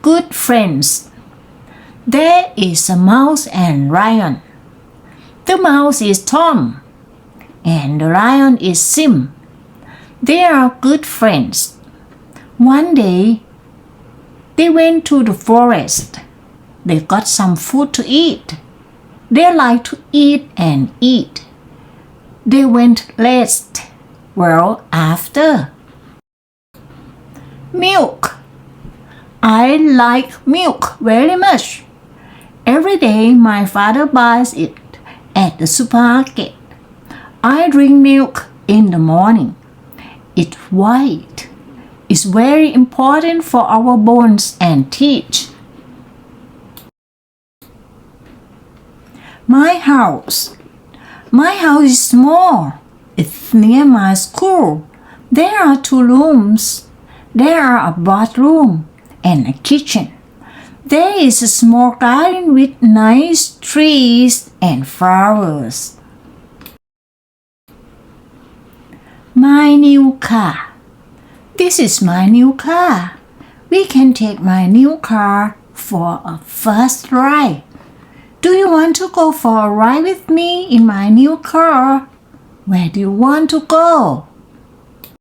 good friends. There is a mouse and lion. The mouse is Tom, and the lion is Sim. They are good friends. One day, they went to the forest. They got some food to eat. They like to eat and eat. They went last, well after. Milk. I like milk very much. Every day my father buys it at the supermarket. I drink milk in the morning. It's white. It's very important for our bones and teeth. My house. My house is small. It's near my school. There are 2 rooms. There are a bathroom and a kitchen. There is a small garden with nice trees and flowers. My new car. This is my new car. We can take my new car for a first ride. Do you want to go for a ride with me in my new car? Where do you want to go?